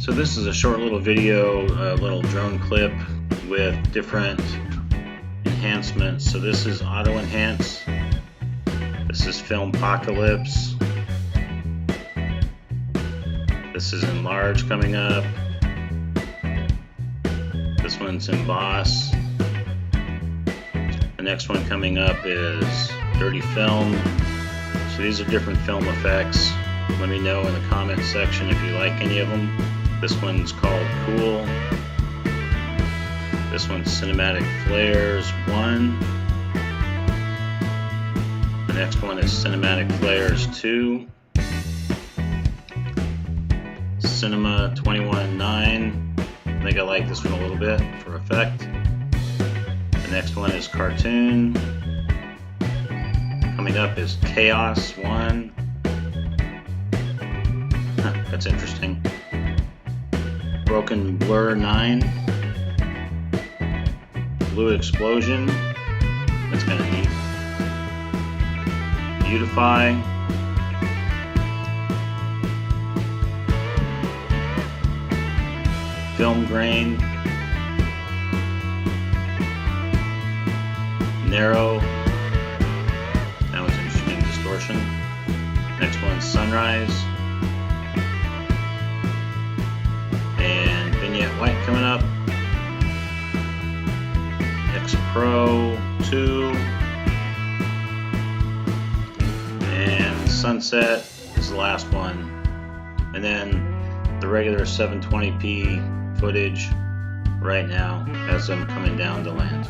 So this is a short little video, a little drone clip with different enhancements. So this is auto enhance. This is film apocalypse. This is enlarge coming up. This one's emboss. The next one coming up is dirty film. So these are different film effects. Let me know in the comments section if you like any of them. This one's called Cool. This one's Cinematic Flares 1. The next one is Cinematic Flares 2. Cinema 21.9. I think I like this one a little bit for effect. The next one is Cartoon. Coming up is Chaos 1. That's interesting. Broken Blur 9. Blue Explosion. That's kind of neat. Beautify. Film Grain. Narrow. That was interesting. Distortion. Next one's Sunrise. And Vignette White coming up. X Pro 2. And Sunset is the last one. And then the regular 720p footage right now as I'm coming down to land.